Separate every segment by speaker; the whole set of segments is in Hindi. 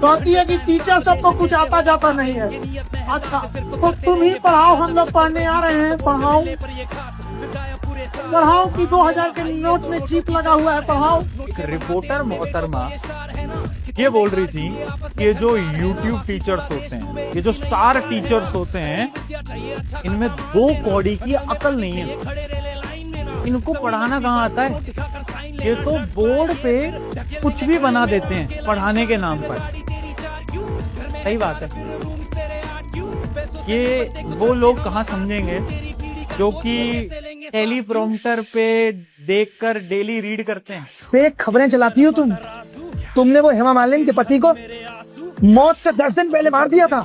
Speaker 1: कहती है कि टीचर सबको कुछ आता जाता नहीं है। अच्छा तो तुम ही पढ़ाओ, हम लोग पढ़ने आ रहे हैं। पढ़ाओ पढ़ाओ कि 2000 के नोट में चिप लगा हुआ है, पढ़ाओ।
Speaker 2: रिपोर्टर मोहतरमा ये बोल रही थी कि जो YouTube टीचर्स होते हैं, ये जो स्टार टीचर्स होते हैं, इनमें 2 कौड़ी की अकल नहीं है। इनको पढ़ाना कहाँ आता है? ये तो बोर्ड पे कुछ भी बना देते हैं पढ़ाने के नाम पर। सही बात है। ये वो लोग कहाँ समझेंगे जो कि टेलीप्रॉम्प्टर पे देखकर डेली रीड करते हैं।
Speaker 1: फेक खबरें चलाती हो तुम। तुमने वो हेमा मालिनी के पति को मौत से 10 दिन पहले मार दिया था।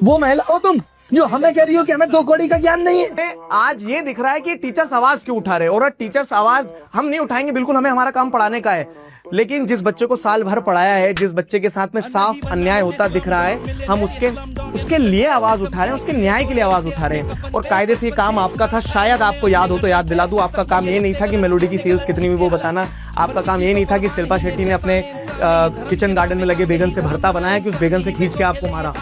Speaker 1: वो महिला हो तुम जो हमें कह रही हो कि हमें 2 कौड़ी का ज्ञान नहीं है।
Speaker 3: आज ये दिख रहा है कि टीचर्स आवाज क्यों उठा रहे हैं, और टीचर्स आवाज हम नहीं उठाएंगे, बिल्कुल हमें हमारा काम पढ़ाने का है। लेकिन जिस बच्चे को साल भर पढ़ाया है, जिस बच्चे के साथ में साफ अन्याय होता दिख रहा है, हम उसके लिए आवाज उठा रहे हैं, उसके न्याय के लिए आवाज उठा रहे हैं। और कायदे से ये काम आपका था। शायद आपको याद हो तो याद दिला दूं, आपका काम ये नहीं था कि मेलोडी की सेल्स कितनी हुई वो बताना। आपका काम ये नहीं था कि शिल्पा शेट्टी ने अपने किचन गार्डन में लगे बैगन से भरता बनाया कि उस बैगन से खींच के आपको मारा।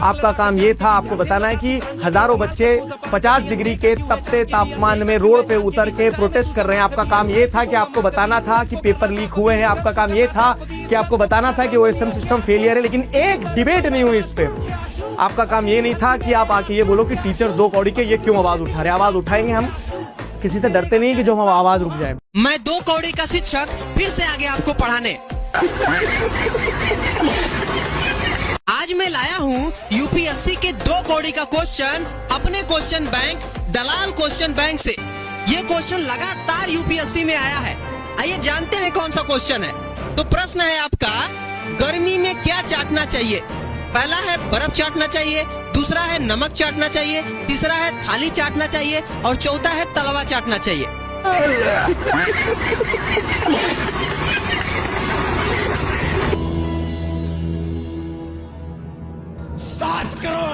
Speaker 3: आपका काम ये था आपको बताना है कि हजारों बच्चे 50 डिग्री के तपते तापमान में रोड पे उतर के प्रोटेस्ट कर रहे हैं। आपका काम ये था कि आपको बताना था कि पेपर लीक हुए हैं। आपका काम ये था कि आपको बताना था कि ओएसएम सिस्टम फेलियर है, लेकिन एक डिबेट नहीं हुई इस पे। आपका काम ये नहीं था कि आप आके ये बोलो कि टीचर 2 कौड़ी के ये क्यों आवाज उठा रहे। आवाज उठाएंगे हम, किसी से डरते नहीं कि जो हम आवाज रुक जाए।
Speaker 4: मैं 2 कौड़ी का शिक्षक फिर से आगे आपको पढ़ाने। आज मैं लाया हूँ यूपीएससी के 2 कौड़ी का क्वेश्चन अपने क्वेश्चन बैंक दलाल क्वेश्चन बैंक से। ये क्वेश्चन लगातार यूपीएससी में आया है। आइए जानते हैं कौन सा क्वेश्चन है। तो प्रश्न है आपका, गर्मी में क्या चाटना चाहिए? पहला है बर्फ चाटना चाहिए, दूसरा है नमक चाटना चाहिए, तीसरा है थाली चाटना चाहिए और चौथा है तलवा चाटना चाहिए।
Speaker 5: स्टार्ट करो।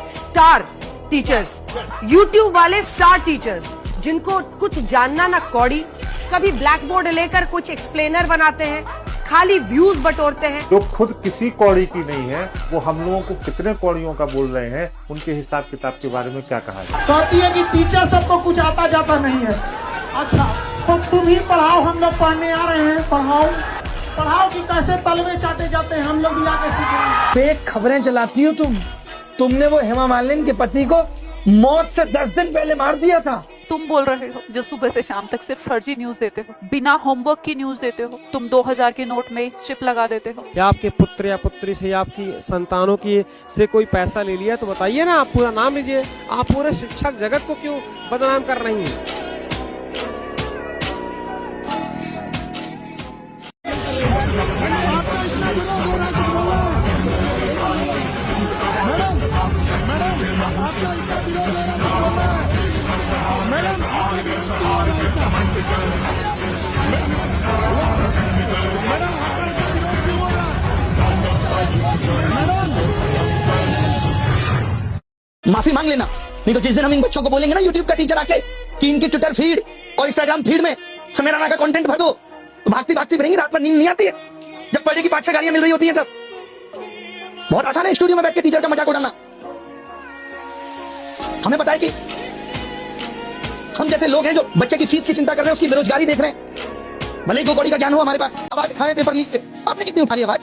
Speaker 6: स्टार टीचर्स, यूट्यूब वाले स्टार टीचर्स जिनको कुछ जानना ना कौड़ी, कभी ब्लैक बोर्ड लेकर कुछ एक्सप्लेनर बनाते हैं, खाली व्यूज बटोरते हैं।
Speaker 7: जो खुद किसी कौड़ी की नहीं है, वो हम लोगों को कितने कौड़ियों का बोल रहे हैं, उनके हिसाब किताब के बारे में क्या कहा जाए।
Speaker 1: कहती है कि टीचर सबको कुछ आता जाता नहीं है। अच्छा तो तुम ही पढ़ाओ, हम लोग पढ़ने आ रहे हैं। पढ़ाओ पढ़ाओ कि कैसे तलवे चाटे जाते हैं, हम लोग भी आके सीखेंगे। फेक खबरें चलाती हो तुम। तुमने वो हेमा मालिनी के पति को मौत से 10 दिन पहले मार दिया था।
Speaker 8: तुम बोल रहे हो जो सुबह से शाम तक सिर्फ फर्जी न्यूज देते हो, बिना होमवर्क की न्यूज देते हो। तुम 2000 के नोट में चिप लगा देते हो।
Speaker 9: या आपके पुत्र या पुत्री से या आपकी संतानों की से कोई पैसा ले लिया तो बताइए ना, आप पूरा नाम लीजिए। आप पूरे शिक्षक जगत को क्यों बदनाम कर रही हैं?
Speaker 10: माफी मांग लेना, नहीं तो जिस दिन हम इन बच्चों को बोलेंगे ना यूट्यूब का टीचर आके कि इनकी ट्विटर फीड और इंस्टाग्राम फीड में समेराना का कंटेंट भर दो, तो भागती भागती भरेंगी। रात में नींद नहीं आती है जब पढ़ने की 5-6 गालियां मिल रही होती हैं। तब बहुत आसान है स्टूडियो में बैठ के टीचर का मजाक उड़ाना। हमें पता है कि हम जैसे लोग हैं जो बच्चे की फीस की चिंता कर रहे हैं, उसकी बेरोजगारी देख रहे हैं। भले ही 2 कौड़ी का ज्ञान हो हमारे पास। आवाज उठाए पेपर लीक पे, आपने कितनी उठा ली आवाज?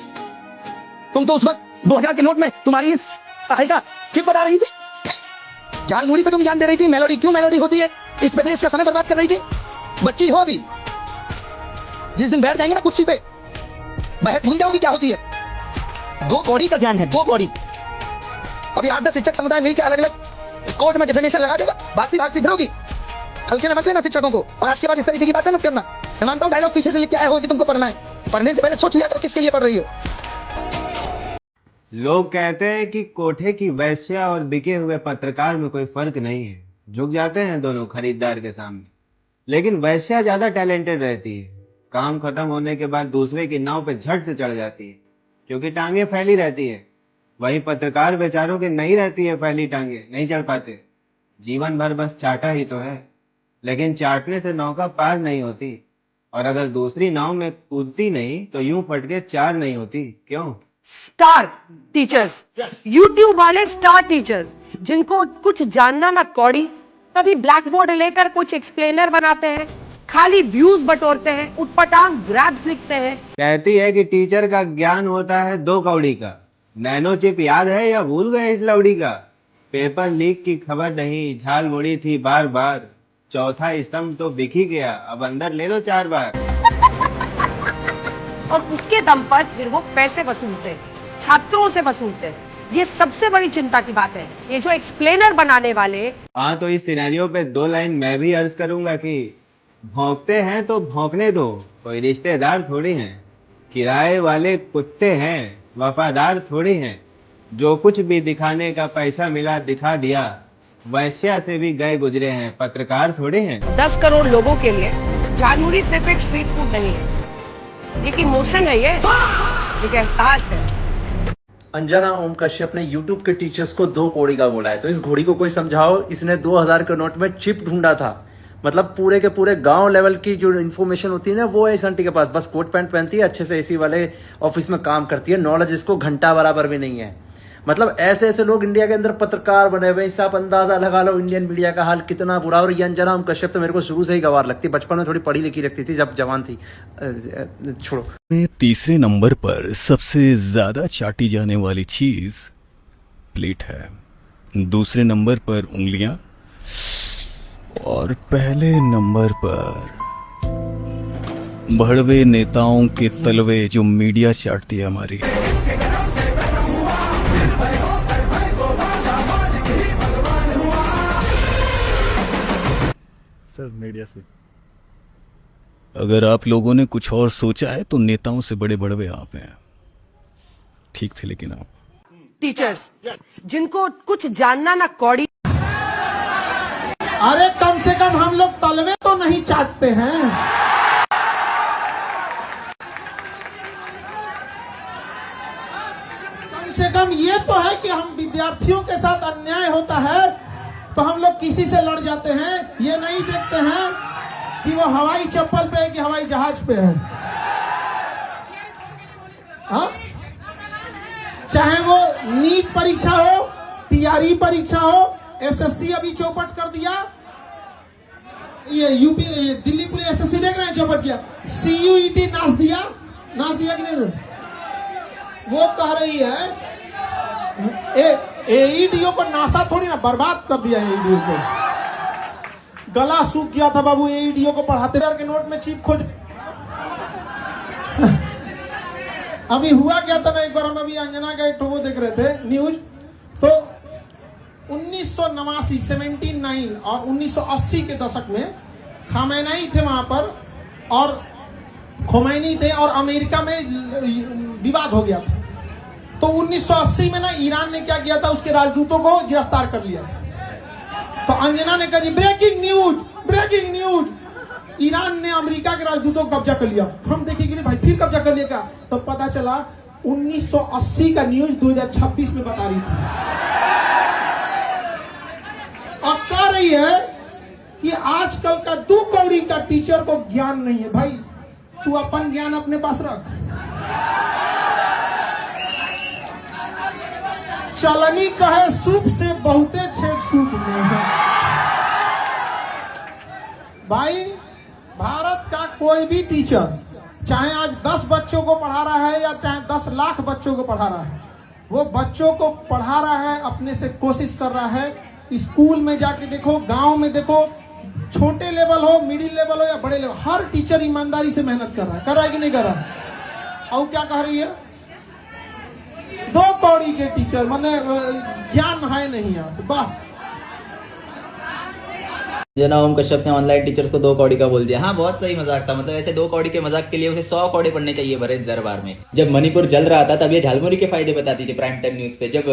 Speaker 10: तुम तो उस वक्त 2000 के नोट में तुम्हारी इस पढ़ाई का चिप बता रही थी। झालमुड़ी पे तुम ज्ञान दे रही थी। मेलोडी क्यों मेलोडी होती है, इस पे देश का समय बर्बाद कर रही थी। बच्ची हो अभी, जिस दिन बैठ जाएंगे ना कुर्सी पे, बहस भूल जाओगी क्या होती है। 2 कौड़ी का ज्ञान है, 2 कौड़ी। अभी 8-10 शिक्षक समुदाय मिलकर अलग अलग कोर्ट में डिफेमेशन लगा देगा, भागती भागती फिरोगी। हल्के में मत लेना शिक्षकों को, और आज के बाद इस तरीके की बातें मत करना। मैं मानता हूँ डायलॉग पीछे से लिख के आए हो कि तुमको पढ़ना है, पढ़ने से पहले सोच लिया तो किसके लिए पढ़ रही हो।
Speaker 11: लोग कहते हैं कि कोठे की वैश्या और बिके हुए पत्रकार में कोई फर्क नहीं है, झुक जाते हैं दोनों खरीदार के सामने। लेकिन वैश्या ज्यादा टैलेंटेड रहती है, काम खत्म होने के बाद दूसरे की नाव पे झट से चढ़ जाती है, क्योंकि टांगे फैली रहती है। वहीं पत्रकार बेचारों की नहीं रहती है फैली टांगे, नहीं चढ़ पाते। जीवन भर बस चाटा ही तो है, लेकिन चाटने से नौका पार नहीं होती। और अगर दूसरी नाव में कूदती नहीं तो यूं फटके 4 नहीं होती, क्यों?
Speaker 6: स्टार टीचर्स, यूट्यूब वाले स्टार टीचर्स जिनको कुछ जानना ना कौड़ी, कभी ब्लैक बोर्ड लेकर कुछ एक्सप्लेनर बनाते हैं, खाली व्यूज बटोरते हैं, उटपटांग ग्रैब्स लिखते हैं।
Speaker 11: कहती है कि टीचर का ज्ञान होता है 2 कौड़ी का। नैनो चिप याद है या भूल गए इस लौड़ी का? पेपर लीक की खबर नहीं, झाल मुड़ी थी बार बार। चौथा स्तंभ तो बिक ही गया, अब अंदर ले लो 4 बार।
Speaker 6: और उसके दम पर फिर वो पैसे वसूलते हैं, छात्रों से भसूलते हैं। ये सबसे बड़ी चिंता की बात है। ये जो एक्सप्लेनर बनाने वाले,
Speaker 11: हाँ तो इस सिनेरियो पे 2 लाइन मैं भी अर्ज करूंगा कि भौंकते हैं तो भौंकने दो, कोई रिश्तेदार थोड़ी हैं। किराए वाले कुत्ते हैं, वफादार थोड़ी हैं। जो कुछ भी दिखाने का पैसा मिला दिखा दिया, वैश्या से भी गए गुजरे हैं, पत्रकार थोड़े हैं।
Speaker 6: 10 करोड़ लोगों के लिए झालमुड़ी सिर्फ एक स्ट्रीट फूड नहीं है, एक इमोशन है, ये एक एहसास है।
Speaker 12: अंजना ओम कश्यप ने YouTube के टीचर्स को 2 कौड़ी का बोला है, तो इस घोड़ी को कोई समझाओ। इसने 2000 के नोट में चिप ढूंढा था, मतलब पूरे के पूरे गांव लेवल की जो इन्फॉर्मेशन होती है ना, वो है इस आंटी के पास। बस कोट पैंट पहनती है, अच्छे से एसी वाले ऑफिस में काम करती है, नॉलेज इसको घंटा बराबर भी नहीं है। मतलब ऐसे ऐसे लोग इंडिया के अंदर पत्रकार बने हुए, इससे आप अंदाजा लगा लो इंडियन मीडिया का हाल कितना बुरा। और ये अंजना ओम कश्यप तो मेरे को शुरू से ही गवार लगती, बचपन में थोड़ी पढ़ी लिखी लगती थी जब जवान थी। छोड़ो।
Speaker 13: तीसरे नंबर पर सबसे ज्यादा चाटी जाने वाली चीज प्लेट है, दूसरे नंबर पर उंगलियां, और पहले नंबर पर भड़वे नेताओं के तलवे जो मीडिया चाटती है हमारी।
Speaker 2: सर मीडिया से
Speaker 13: अगर आप लोगों ने कुछ और सोचा है तो नेताओं से बड़े बड़वे आप हैं। ठीक थे लेकिन आप
Speaker 6: टीचर्स जिनको कुछ जानना ना कौड़ी।
Speaker 1: अरे कम से कम हम लोग तलवे तो नहीं चाटते हैं। कम से कम ये तो है कि हम विद्यार्थियों के साथ अन्याय होता है तो हम लोग किसी से लड़ जाते हैं। ये नहीं देखते हैं कि वो हवाई चप्पल पे है कि हवाई जहाज पे है। हाँ? चाहे वो नीट परीक्षा हो, टीआरई परीक्षा हो, एसएससी अभी चौपट कर दिया, ये यूपी दिल्ली पुलिस एसएससी देख रहे हैं चौपट किया, सीयूईटी नाच दिया कि नहीं? वो कह रही है एईडीओ को नासा थोड़ी ना, बर्बाद कर दिया एईडीओ को। गला सूख गया था बाबू एईडीओ को पढ़ाते के नोट में चिप खोज। अभी हुआ क्या था ना, एक बार हम अभी अंजना का एक वो देख रहे थे न्यूज, तो 1989 79 और 1980 के दशक में खामेनी थे वहां पर, और खोमैनी थे, और अमेरिका में विवाद हो गया था। तो 1980 में ना ईरान ने क्या किया था, उसके राजदूतों को गिरफ्तार कर लिया। तो अंजना ने कहा ब्रेकिंग न्यूज, ईरान ने अमेरिका के राजदूतों को कब्जा कर लिया। हम देखेंगे भाई फिर कब्जा कर लिया क्या, तो पता चला 1980 का न्यूज 2026 में बता रही थी। अब कह रही है कि आजकल का 2 कौड़ी का टीचर को ज्ञान नहीं है। भाई तू अपन ज्ञान अपने पास रख। चलनी कहे सूप से बहुते छेद सूप में है। भाई भारत का कोई भी टीचर, चाहे आज 10 बच्चों को पढ़ा रहा है या चाहे 10 लाख बच्चों को पढ़ा रहा है, वो बच्चों को पढ़ा रहा है, अपने से कोशिश कर रहा है। स्कूल में जाके देखो, गांव में देखो, छोटे लेवल हो, मिडिल लेवल हो या बड़े लेवल, हर टीचर ईमानदारी से मेहनत कर रहा है कि नहीं कर रहा? और क्या कह रही है, 2 कौड़ी के टीचर, मतलब ज्ञान है नहीं आप। वाह,
Speaker 14: अंजना ओम कश्यप ने ऑनलाइन टीचर्स को 2 कौड़ी का बोल दिया। हाँ, बहुत सही मजाक था। मतलब ऐसे 2 कौड़ी के मजाक के लिए उसे 100 कौड़ी पढ़ने चाहिए भरे दरबार में। जब मणिपुर जल रहा था तब ये झालमुरी के फायदे बताती थी प्राइम टाइम न्यूज पे। जब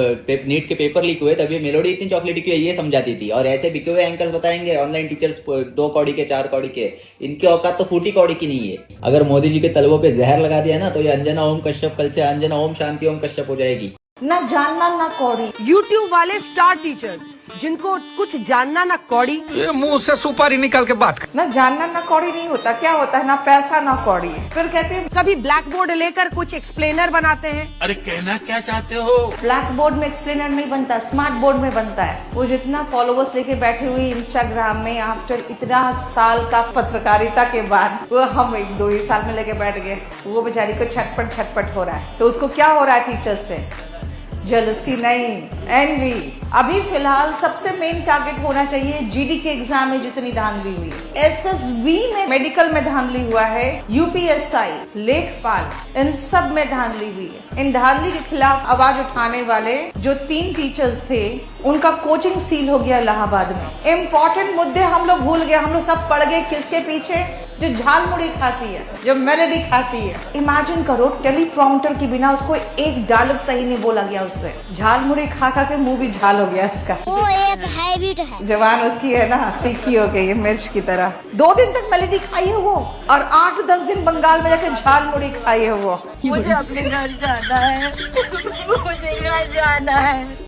Speaker 14: नीट के पेपर लीक हुए तब ये मेलोडी इतनी चॉकलेटी क्यों है ये समझाती थी। और ऐसे बिके हुए एंकर्स बताएंगे ऑनलाइन टीचर्स 2 कौड़ी के 4 कौड़ी के, इनकी औकात तो फूटी कौड़ी की नहीं है। अगर मोदी जी के तलवों पे जहर लगा दिया ना तो ये अंजना ओम कश्यप कल से अंजना ओम शांति ओम कश्यप हो जाएगी।
Speaker 6: ना जानना ना कौड़ी। यूट्यूब वाले स्टार टीचर्स जिनको कुछ जानना ना कौड़ी।
Speaker 5: ये मुंह से सुपारी निकाल के बात कर।
Speaker 6: ना जानना ना कौड़ी नहीं होता, क्या होता है ना पैसा ना कौड़ी। फिर कहते हैं कभी ब्लैक बोर्ड लेकर कुछ एक्सप्लेनर बनाते हैं।
Speaker 5: अरे कहना क्या चाहते हो?
Speaker 6: ब्लैक बोर्ड में एक्सप्लेनर नहीं बनता, स्मार्ट बोर्ड में बनता है। वो जितना फॉलोवर्स लेके बैठी हुई इंस्टाग्राम में आफ्टर इतना साल का पत्रकारिता के बाद वो हम 1-2 ही साल में लेके बैठ गए। वो बेचारी को छटपट हो रहा है। तो उसको क्या हो रहा है टीचर्स से? जेलसी नहीं, एनवी। अभी फिलहाल सबसे मेन टारगेट होना चाहिए जीडी के एग्जाम में जितनी धांधली हुई, एसएसबी में, मेडिकल में धांधली हुआ है, यूपीएसआई, लेखपाल, इन सब में धांधली हुई है। इन धांधली के खिलाफ आवाज उठाने वाले जो 3 टीचर्स थे उनका कोचिंग सील हो गया इलाहाबाद में। इम्पोर्टेंट मुद्दे हम लोग भूल गए, हम लोग सब पड़ गए किसके पीछे? जो झालमुड़ी खाती है, जो मेलेडी खाती है। इमेजिन करो टेलीप्रॉम्प्टर के बिना उसको एक डायलॉग सही नहीं बोला गया उससे। झालमुड़ी खा के मुंह भी झाल हो गया इसका।
Speaker 15: वो एक हैबिट है।
Speaker 6: जवान उसकी है ना, तीखी हो गई है मिर्च की तरह। 2 दिन तक मेलेडी खाई है वो और 8-10 दिन बंगाल में जाके झालमुड़ी खाई है वो।
Speaker 15: मुझे अपने घर जाना है। मुझे घर जाना है।